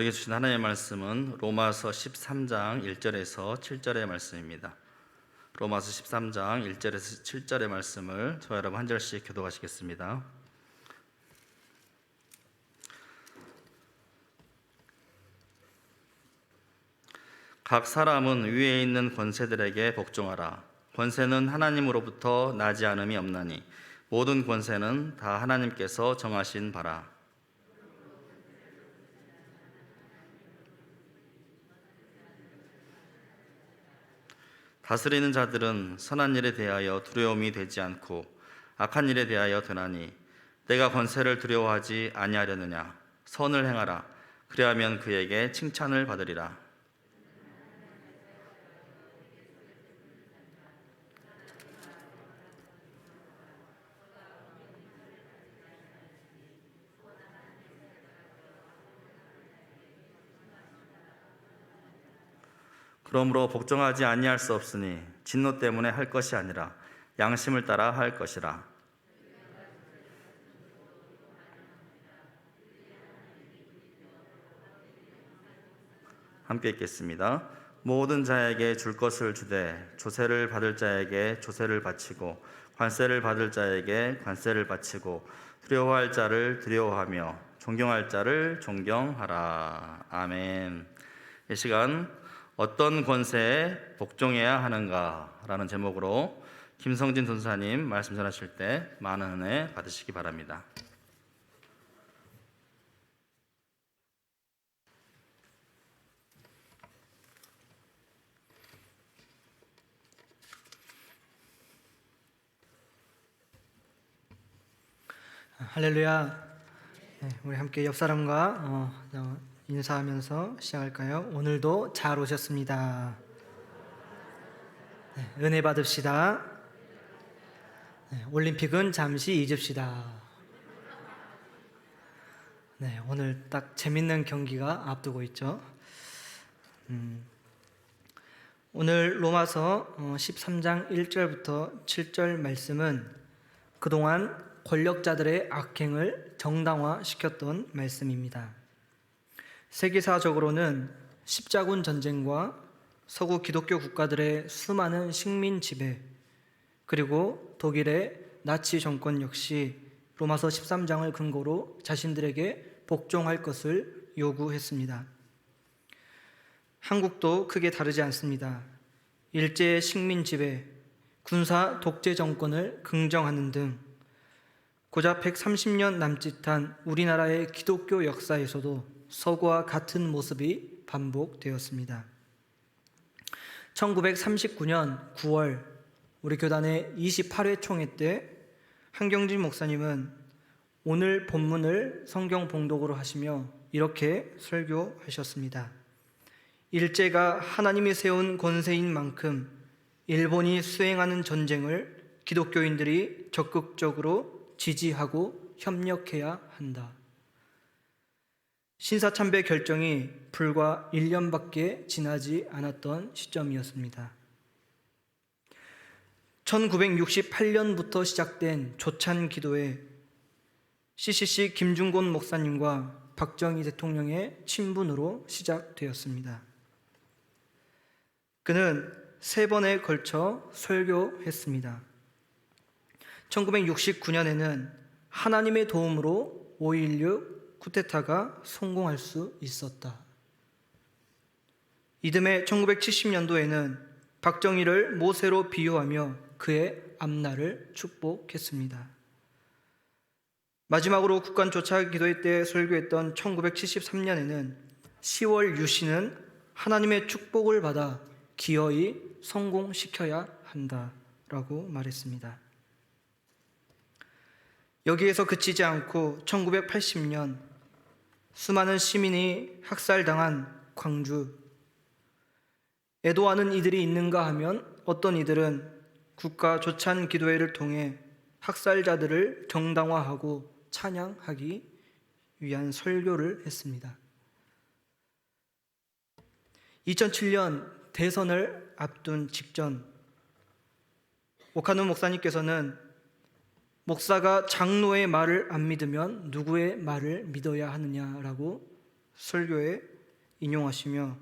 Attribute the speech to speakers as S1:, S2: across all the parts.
S1: 우리에게 주신 하나님의 말씀은 로마서 13장 1절에서 7절의 말씀입니다. 로마서 13장 1절에서 7절의 말씀을 저와 여러분 한 절씩 교독하시겠습니다. 각 사람은 위에 있는 권세들에게 복종하라. 권세는 하나님으로부터 나지 않음이 없나니 모든 권세는 다 하나님께서 정하신 바라. 다스리는 자들은 선한 일에 대하여 두려움이 되지 않고 악한 일에 대하여 되나니 내가 권세를 두려워하지 아니하려느냐. 선을 행하라. 그리하면 그에게 칭찬을 받으리라. 그러므로 복종하지 아니할 수 없으니 진노 때문에 할 것이 아니라 양심을 따라 할 것이라. 함께 읽겠습니다. 모든 자에게 줄 것을 주되 조세를 받을 자에게 조세를 바치고 관세를 받을 자에게 관세를 바치고 두려워할 자를 두려워하며 존경할 자를 존경하라. 아멘. 이 시간 어떤 권세에 복종해야 하는가라는 제목으로 김성진 전사님 말씀 전하실 때 많은 은혜 받으시기 바랍니다.
S2: 할렐루야. 우리 함께 옆 사람과 인사하면서 시작할까요? 오늘도 잘 오셨습니다. 은혜 받읍시다. 올림픽은 잠시 잊읍시다. 오늘 딱 재밌는 경기가 앞두고 있죠. 오늘 로마서 13장 1절부터 7절 말씀은 그동안 권력자들의 악행을 정당화시켰던 말씀입니다. 세계사적으로는 십자군 전쟁과 서구 기독교 국가들의 수많은 식민 지배, 그리고 독일의 나치 정권 역시 로마서 13장을 근거로 자신들에게 복종할 것을 요구했습니다. 한국도 크게 다르지 않습니다. 일제의 식민 지배, 군사 독재 정권을 긍정하는 등 고작 130년 남짓한 우리나라의 기독교 역사에서도 서구와 같은 모습이 반복되었습니다. 1939년 9월 우리 교단의 28회 총회 때 한경진 목사님은 오늘 본문을 성경 봉독으로 하시며 이렇게 설교하셨습니다. 일제가 하나님이 세운 권세인 만큼 일본이 수행하는 전쟁을 기독교인들이 적극적으로 지지하고 협력해야 한다. 신사참배 결정이 불과 1년밖에 지나지 않았던 시점이었습니다. 1968년부터 시작된 조찬 기도회, CCC 김중곤 목사님과 박정희 대통령의 친분으로 시작되었습니다. 그는 3번에 걸쳐 설교했습니다. 1969년에는 하나님의 도움으로 5.16 쿠데타가 성공할 수 있었다. 이듬해 1970년도에는 박정희를 모세로 비유하며 그의 앞날을 축복했습니다. 마지막으로 국간 조차 기도회 때 설교했던 1973년에는 10월 유신은 하나님의 축복을 받아 기어이 성공시켜야 한다라고 말했습니다. 여기에서 그치지 않고 1980년 수많은 시민이 학살당한 광주, 애도하는 이들이 있는가 하면 어떤 이들은 국가 조찬 기도회를 통해 학살자들을 정당화하고 찬양하기 위한 설교를 했습니다. 2007년 대선을 앞둔 직전 오카누 목사님께서는 목사가 장로의 말을 안 믿으면 누구의 말을 믿어야 하느냐라고 설교에 인용하시며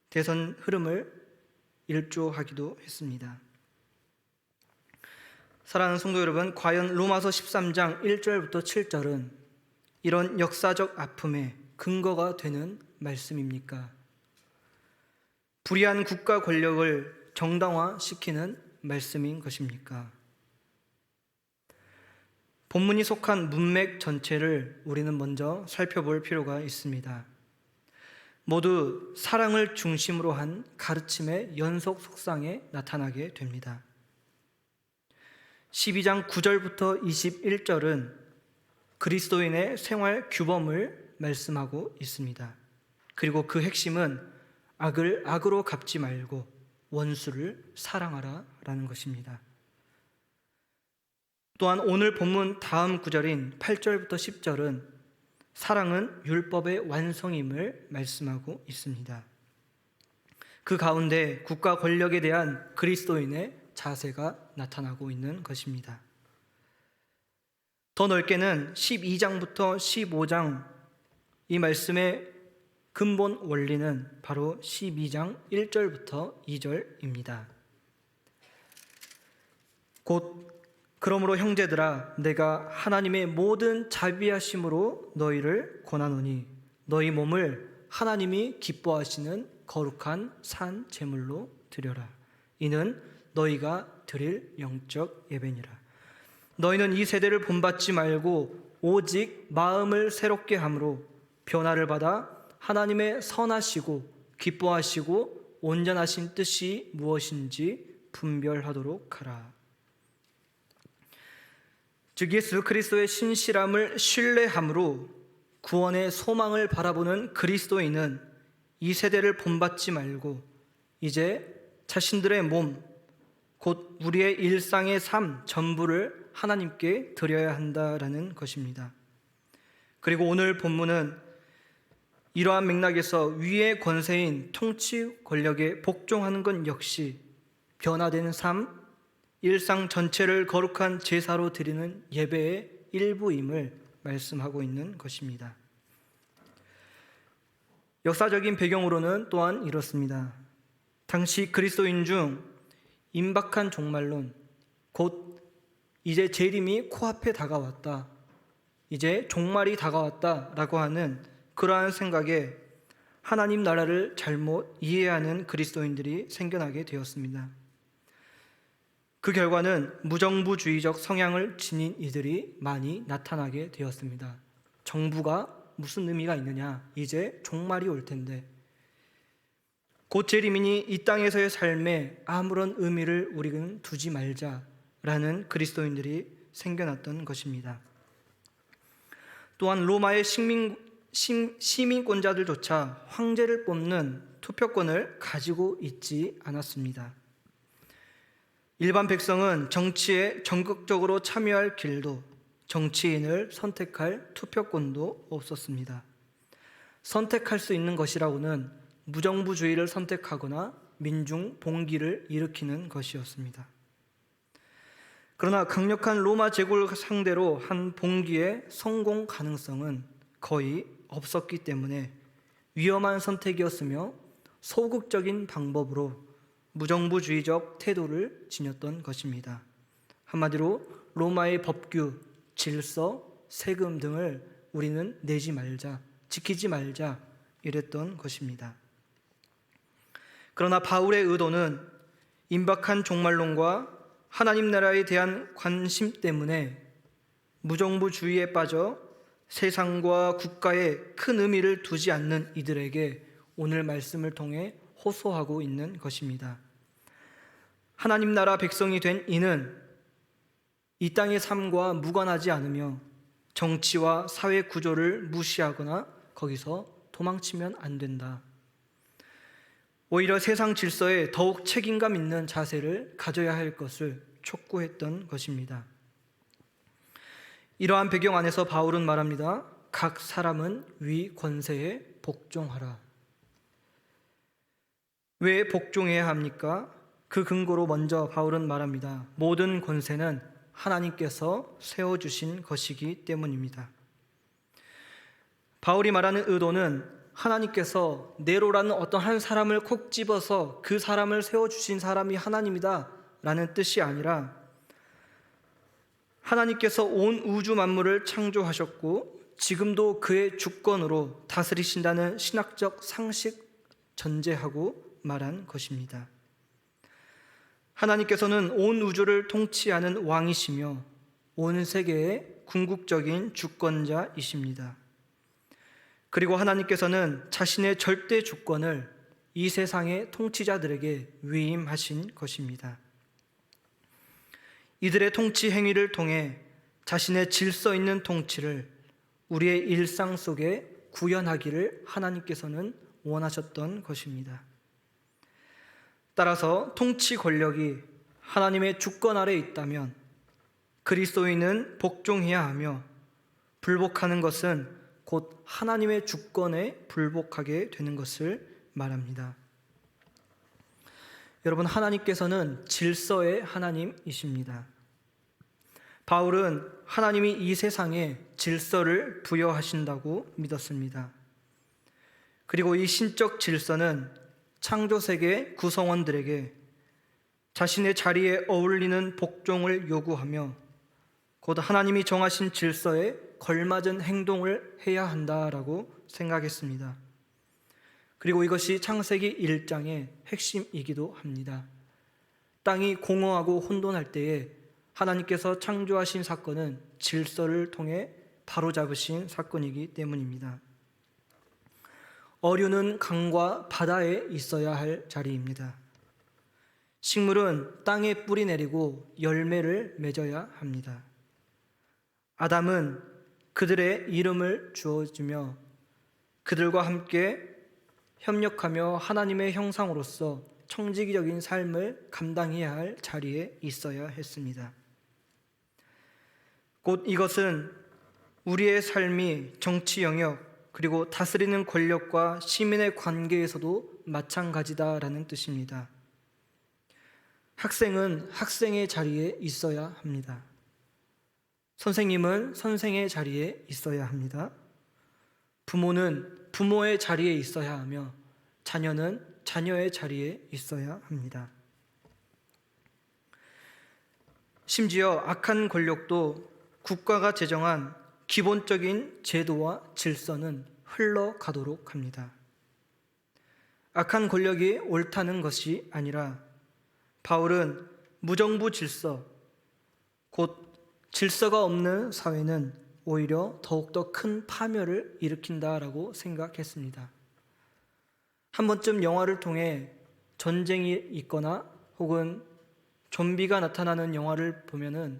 S2: 대선 흐름을 일조하기도 했습니다. 사랑하는 성도 여러분, 과연 로마서 13장 1절부터 7절은 이런 역사적 아픔의 근거가 되는 말씀입니까? 불의한 국가 권력을 정당화시키는 말씀인 것입니까? 본문이 속한 문맥 전체를 우리는 먼저 살펴볼 필요가 있습니다. 모두 사랑을 중심으로 한 가르침의 연속 속상에 나타나게 됩니다. 12장 9절부터 21절은 그리스도인의 생활 규범을 말씀하고 있습니다. 그리고 그 핵심은 악을 악으로 갚지 말고 원수를 사랑하라 라는 것입니다. 또한 오늘 본문 다음 구절인 8절부터 10절은 사랑은 율법의 완성임을 말씀하고 있습니다. 그 가운데 국가 권력에 대한 그리스도인의 자세가 나타나고 있는 것입니다. 더 넓게는 12장부터 15장 이 말씀의 근본 원리는 바로 12장 1절부터 2절입니다. 곧 그러므로 형제들아 내가 하나님의 모든 자비하심으로 너희를 권하노니 너희 몸을 하나님이 기뻐하시는 거룩한 산 제물로 드려라. 이는 너희가 드릴 영적 예배니라. 너희는 이 세대를 본받지 말고 오직 마음을 새롭게 함으로 변화를 받아 하나님의 선하시고 기뻐하시고 온전하신 뜻이 무엇인지 분별하도록 하라. 즉 예수 그리스도의 신실함을 신뢰함으로 구원의 소망을 바라보는 그리스도인은 이 세대를 본받지 말고 이제 자신들의 몸, 곧 우리의 일상의 삶 전부를 하나님께 드려야 한다라는 것입니다. 그리고 오늘 본문은 이러한 맥락에서 위의 권세인 통치 권력에 복종하는 것 역시 변화되는 삶, 일상 전체를 거룩한 제사로 드리는 예배의 일부임을 말씀하고 있는 것입니다. 역사적인 배경으로는 또한 이렇습니다. 당시 그리스도인 중 임박한 종말론, 곧 이제 재림이 코앞에 다가왔다, 이제 종말이 다가왔다라고 하는 그러한 생각에 하나님 나라를 잘못 이해하는 그리스도인들이 생겨나게 되었습니다. 그 결과는 무정부주의적 성향을 지닌 이들이 많이 나타나게 되었습니다. 정부가 무슨 의미가 있느냐? 이제 종말이 올 텐데 곧 재림이니 이 땅에서의 삶에 아무런 의미를 우리는 두지 말자라는 그리스도인들이 생겨났던 것입니다. 또한 로마의 시민권자들조차 황제를 뽑는 투표권을 가지고 있지 않았습니다. 일반 백성은 정치에 적극적으로 참여할 길도, 정치인을 선택할 투표권도 없었습니다. 선택할 수 있는 것이라고는 무정부주의를 선택하거나 민중 봉기를 일으키는 것이었습니다. 그러나 강력한 로마 제국을 상대로 한 봉기의 성공 가능성은 거의 없었기 때문에 위험한 선택이었으며 소극적인 방법으로 무정부주의적 태도를 지녔던 것입니다. 한마디로 로마의 법규, 질서, 세금 등을 우리는 내지 말자, 지키지 말자 이랬던 것입니다. 그러나 바울의 의도는 임박한 종말론과 하나님 나라에 대한 관심 때문에 무정부주의에 빠져 세상과 국가에 큰 의미를 두지 않는 이들에게 오늘 말씀을 통해 호소하고 있는 것입니다. 하나님 나라 백성이 된 이는 이 땅의 삶과 무관하지 않으며 정치와 사회 구조를 무시하거나 거기서 도망치면 안 된다. 오히려 세상 질서에 더욱 책임감 있는 자세를 가져야 할 것을 촉구했던 것입니다. 이러한 배경 안에서 바울은 말합니다. 각 사람은 위 권세에 복종하라. 왜 복종해야 합니까? 그 근거로 먼저 바울은 말합니다. 모든 권세는 하나님께서 세워주신 것이기 때문입니다. 바울이 말하는 의도는 하나님께서 네로라는 어떤 한 사람을 콕 집어서 그 사람을 세워주신 사람이 하나님이다 라는 뜻이 아니라, 하나님께서 온 우주 만물을 창조하셨고 지금도 그의 주권으로 다스리신다는 신학적 상식 전제하고 말한 것입니다. 하나님께서는 온 우주를 통치하는 왕이시며 온 세계의 궁극적인 주권자이십니다. 그리고 하나님께서는 자신의 절대 주권을 이 세상의 통치자들에게 위임하신 것입니다. 이들의 통치 행위를 통해 자신의 질서 있는 통치를 우리의 일상 속에 구현하기를 하나님께서는 원하셨던 것입니다. 따라서 통치 권력이 하나님의 주권 아래 있다면 그리스도인은 복종해야 하며, 불복하는 것은 곧 하나님의 주권에 불복하게 되는 것을 말합니다. 여러분, 하나님께서는 질서의 하나님이십니다. 바울은 하나님이 이 세상에 질서를 부여하신다고 믿었습니다. 그리고 이 신적 질서는 창조세계 구성원들에게 자신의 자리에 어울리는 복종을 요구하며 곧 하나님이 정하신 질서에 걸맞은 행동을 해야 한다라고 생각했습니다. 그리고 이것이 창세기 1장의 핵심이기도 합니다. 땅이 공허하고 혼돈할 때에 하나님께서 창조하신 사건은 질서를 통해 바로잡으신 사건이기 때문입니다. 어류는 강과 바다에 있어야 할 자리입니다. 식물은 땅에 뿌리 내리고 열매를 맺어야 합니다. 아담은 그들의 이름을 주어주며 그들과 함께 협력하며 하나님의 형상으로서 청지기적인 삶을 감당해야 할 자리에 있어야 했습니다. 곧 이것은 우리의 삶이 정치 영역 그리고 다스리는 권력과 시민의 관계에서도 마찬가지다라는 뜻입니다. 학생은 학생의 자리에 있어야 합니다. 선생님은 선생의 자리에 있어야 합니다. 부모는 부모의 자리에 있어야 하며 자녀는 자녀의 자리에 있어야 합니다. 심지어 악한 권력도 국가가 제정한 기본적인 제도와 질서는 흘러가도록 합니다. 악한 권력이 옳다는 것이 아니라 바울은 무정부 질서, 곧 질서가 없는 사회는 오히려 더욱더 큰 파멸을 일으킨다라고 생각했습니다. 한 번쯤 영화를 통해 전쟁이 있거나 혹은 좀비가 나타나는 영화를 보면은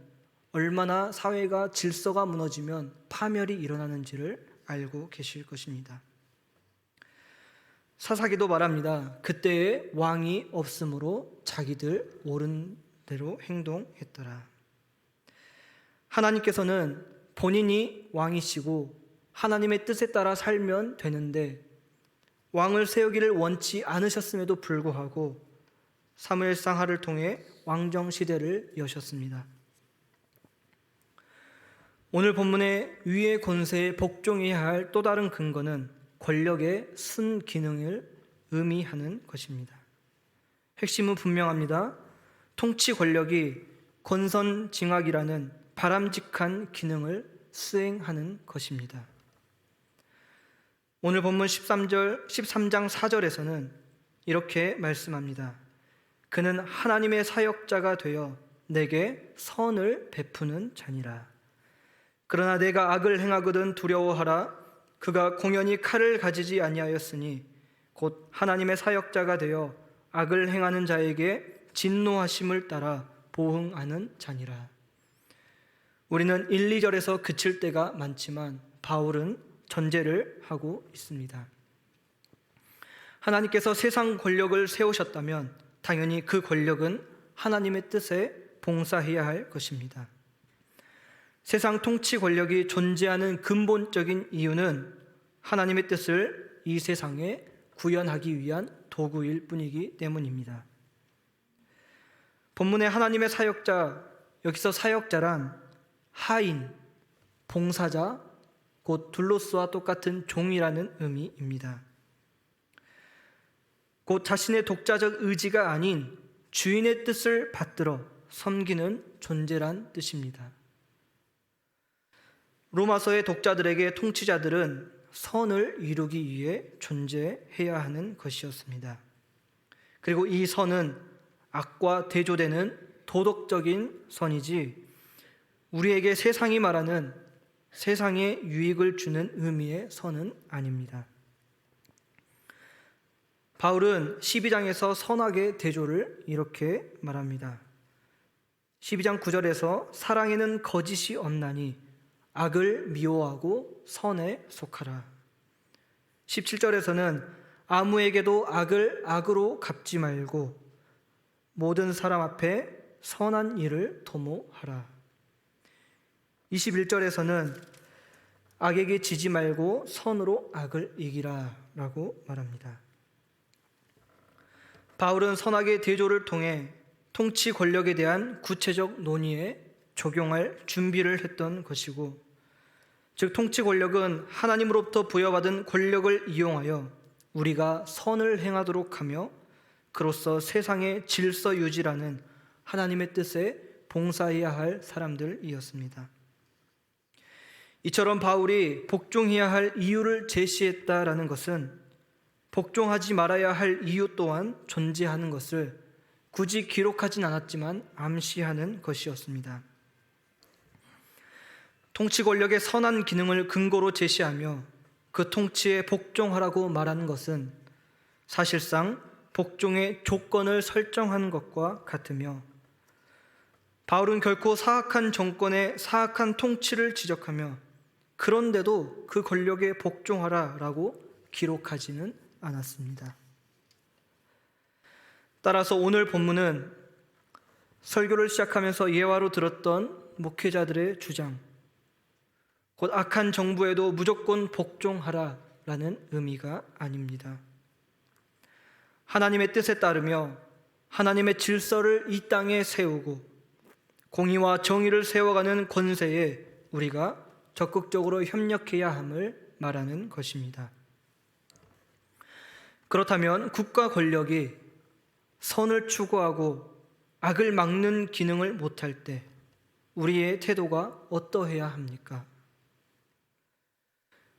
S2: 얼마나 사회가 질서가 무너지면 파멸이 일어나는지를 알고 계실 것입니다. 사사기도 말합니다. 그때에 왕이 없으므로 자기들 옳은 대로 행동했더라. 하나님께서는 본인이 왕이시고 하나님의 뜻에 따라 살면 되는데 왕을 세우기를 원치 않으셨음에도 불구하고 사무엘상 하를 통해 왕정 시대를 여셨습니다. 오늘 본문의 위의 권세에 복종해야 할 또 다른 근거는 권력의 순기능을 의미하는 것입니다. 핵심은 분명합니다. 통치 권력이 권선징악이라는 바람직한 기능을 수행하는 것입니다. 오늘 본문 13장 4절에서는 이렇게 말씀합니다. 그는 하나님의 사역자가 되어 내게 선을 베푸는 자니라. 그러나 내가 악을 행하거든 두려워하라. 그가 공연히 칼을 가지지 아니하였으니 곧 하나님의 사역자가 되어 악을 행하는 자에게 진노하심을 따라 보응하는 자니라. 우리는 1, 2절에서 그칠 때가 많지만 바울은 전제를 하고 있습니다. 하나님께서 세상 권력을 세우셨다면 당연히 그 권력은 하나님의 뜻에 봉사해야 할 것입니다. 세상 통치 권력이 존재하는 근본적인 이유는 하나님의 뜻을 이 세상에 구현하기 위한 도구일 뿐이기 때문입니다. 본문의 하나님의 사역자, 여기서 사역자란 하인, 봉사자, 곧 둘로스와 똑같은 종이라는 의미입니다. 곧 자신의 독자적 의지가 아닌 주인의 뜻을 받들어 섬기는 존재란 뜻입니다. 로마서의 독자들에게 통치자들은 선을 이루기 위해 존재해야 하는 것이었습니다. 그리고 이 선은 악과 대조되는 도덕적인 선이지 우리에게 세상이 말하는 세상에 유익을 주는 의미의 선은 아닙니다. 바울은 12장에서 선악의 대조를 이렇게 말합니다. 12장 9절에서 사랑에는 거짓이 없나니 악을 미워하고 선에 속하라. 17절에서는 아무에게도 악을 악으로 갚지 말고 모든 사람 앞에 선한 일을 도모하라. 21절에서는 악에게 지지 말고 선으로 악을 이기라 라고 말합니다. 바울은 선악의 대조를 통해 통치 권력에 대한 구체적 논의에 적용할 준비를 했던 것이고, 즉 통치 권력은 하나님으로부터 부여받은 권력을 이용하여 우리가 선을 행하도록 하며 그로써 세상의 질서 유지라는 하나님의 뜻에 봉사해야 할 사람들이었습니다. 이처럼 바울이 복종해야 할 이유를 제시했다라는 것은 복종하지 말아야 할 이유 또한 존재하는 것을 굳이 기록하진 않았지만 암시하는 것이었습니다. 통치 권력의 선한 기능을 근거로 제시하며 그 통치에 복종하라고 말하는 것은 사실상 복종의 조건을 설정하는 것과 같으며, 바울은 결코 사악한 정권의 사악한 통치를 지적하며 그런데도 그 권력에 복종하라라고 기록하지는 않았습니다. 따라서 오늘 본문은 설교를 시작하면서 예화로 들었던 목회자들의 주장, 곧 악한 정부에도 무조건 복종하라라는 의미가 아닙니다. 하나님의 뜻에 따르며 하나님의 질서를 이 땅에 세우고 공의와 정의를 세워가는 권세에 우리가 적극적으로 협력해야 함을 말하는 것입니다. 그렇다면 국가 권력이 선을 추구하고 악을 막는 기능을 못할 때 우리의 태도가 어떠해야 합니까?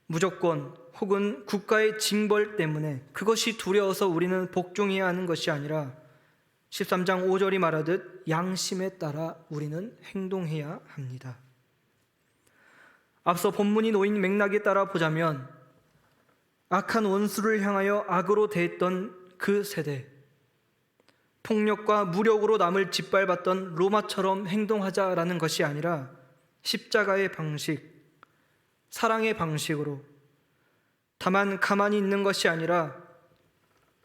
S2: 무조건 혹은 국가의 징벌 때문에 그것이 두려워서 우리는 복종해야 하는 것이 아니라 13장 5절이 말하듯 양심에 따라 우리는 행동해야 합니다. 앞서 본문이 놓인 맥락에 따라 보자면 악한 원수를 향하여 악으로 대했던 그 세대, 폭력과 무력으로 남을 짓밟았던 로마처럼 행동하자라는 것이 아니라 십자가의 방식, 사랑의 방식으로, 다만 가만히 있는 것이 아니라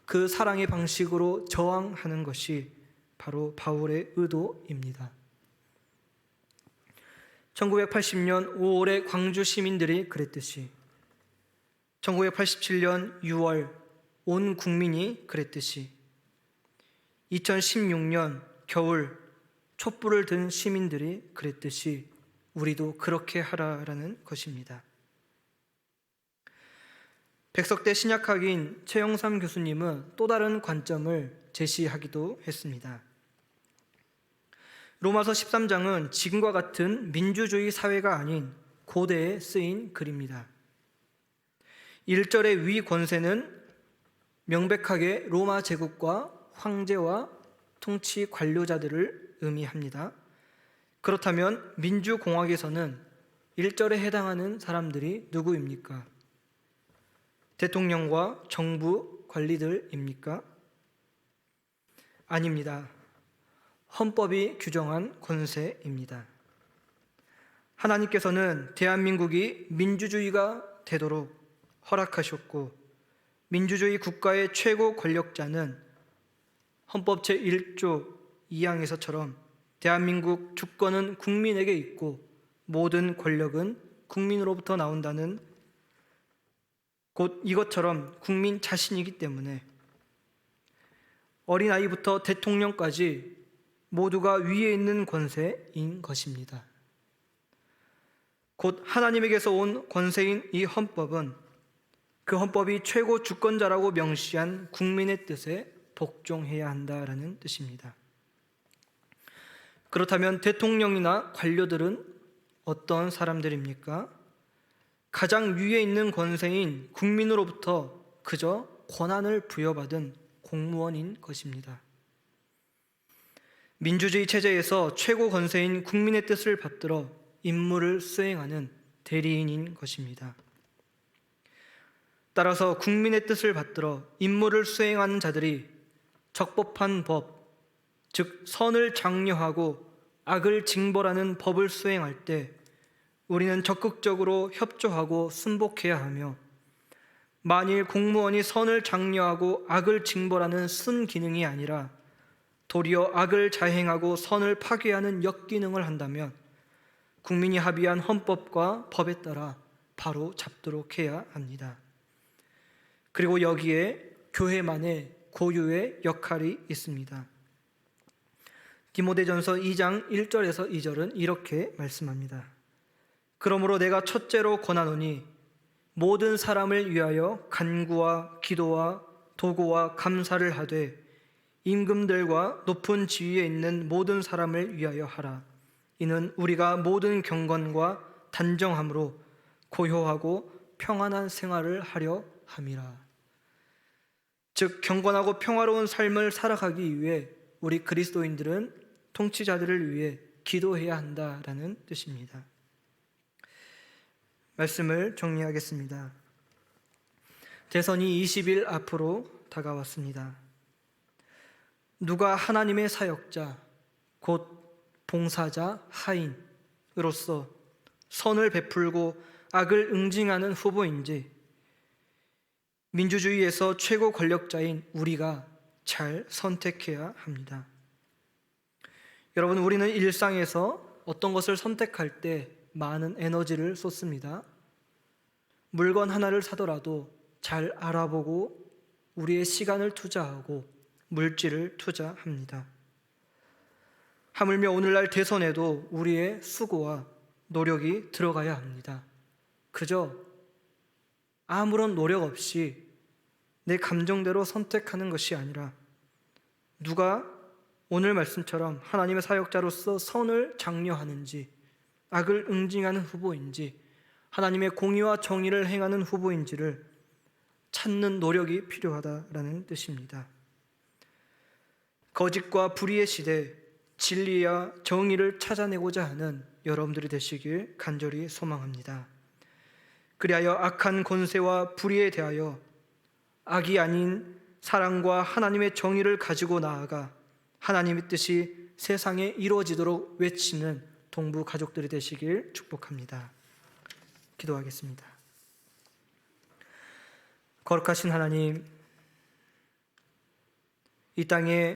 S2: 그 사랑의 방식으로 저항하는 것이 바로 바울의 의도입니다. 1980년 5월에 광주 시민들이 그랬듯이, 1987년 6월 온 국민이 그랬듯이, 2016년 겨울 촛불을 든 시민들이 그랬듯이 우리도 그렇게 하라라는 것입니다. 백석대 신약학인 최영삼 교수님은 또 다른 관점을 제시하기도 했습니다. 로마서 13장은 지금과 같은 민주주의 사회가 아닌 고대에 쓰인 글입니다. 1절의 위 권세는 명백하게 로마 제국과 황제와 통치 관료자들을 의미합니다. 그렇다면 민주공화국에서는 1절에 해당하는 사람들이 누구입니까? 대통령과 정부 관리들입니까? 아닙니다. 헌법이 규정한 권세입니다. 하나님께서는 대한민국이 민주주의가 되도록 허락하셨고, 민주주의 국가의 최고 권력자는 헌법 제1조 2항에서처럼 대한민국 주권은 국민에게 있고 모든 권력은 국민으로부터 나온다는, 곧 이것처럼 국민 자신이기 때문에 어린아이부터 대통령까지 모두가 위에 있는 권세인 것입니다. 곧 하나님에게서 온 권세인 이 헌법은 그 헌법이 최고 주권자라고 명시한 국민의 뜻에 복종해야 한다라는 뜻입니다. 그렇다면 대통령이나 관료들은 어떤 사람들입니까? 가장 위에 있는 권세인 국민으로부터 그저 권한을 부여받은 공무원인 것입니다. 민주주의 체제에서 최고 권세인 국민의 뜻을 받들어 임무를 수행하는 대리인인 것입니다. 따라서 국민의 뜻을 받들어 임무를 수행하는 자들이 적법한 법, 즉 선을 장려하고 악을 징벌하는 법을 수행할 때 우리는 적극적으로 협조하고 순복해야 하며, 만일 공무원이 선을 장려하고 악을 징벌하는 순기능이 아니라 도리어 악을 자행하고 선을 파괴하는 역기능을 한다면 국민이 합의한 헌법과 법에 따라 바로 잡도록 해야 합니다. 그리고 여기에 교회만의 고유의 역할이 있습니다. 디모데전서 2장 1절에서 2절은 이렇게 말씀합니다. 그러므로 내가 첫째로 권하노니 모든 사람을 위하여 간구와 기도와 도고와 감사를 하되 임금들과 높은 지위에 있는 모든 사람을 위하여 하라. 이는 우리가 모든 경건과 단정함으로 고효하고 평안한 생활을 하려 함이라. 즉 경건하고 평화로운 삶을 살아가기 위해 우리 그리스도인들은 통치자들을 위해 기도해야 한다라는 뜻입니다. 말씀을 정리하겠습니다. 대선이 20일 앞으로 다가왔습니다. 누가 하나님의 사역자, 곧 봉사자, 하인으로서 선을 베풀고 악을 응징하는 후보인지 민주주의에서 최고 권력자인 우리가 잘 선택해야 합니다. 여러분, 우리는 일상에서 어떤 것을 선택할 때 많은 에너지를 쏟습니다. 물건 하나를 사더라도 잘 알아보고 우리의 시간을 투자하고 물질을 투자합니다. 하물며 오늘날 대선에도 우리의 수고와 노력이 들어가야 합니다. 그저 아무런 노력 없이 내 감정대로 선택하는 것이 아니라 누가 오늘 말씀처럼 하나님의 사역자로서 선을 장려하는지, 악을 응징하는 후보인지, 하나님의 공의와 정의를 행하는 후보인지를 찾는 노력이 필요하다라는 뜻입니다. 거짓과 불의의 시대, 진리와 정의를 찾아내고자 하는 여러분들이 되시길 간절히 소망합니다. 그리하여 악한 권세와 불의에 대하여 악이 아닌 사랑과 하나님의 정의를 가지고 나아가 하나님의 뜻이 세상에 이루어지도록 외치는 동부 가족들이 되시길 축복합니다. 기도하겠습니다. 거룩하신 하나님, 이 땅에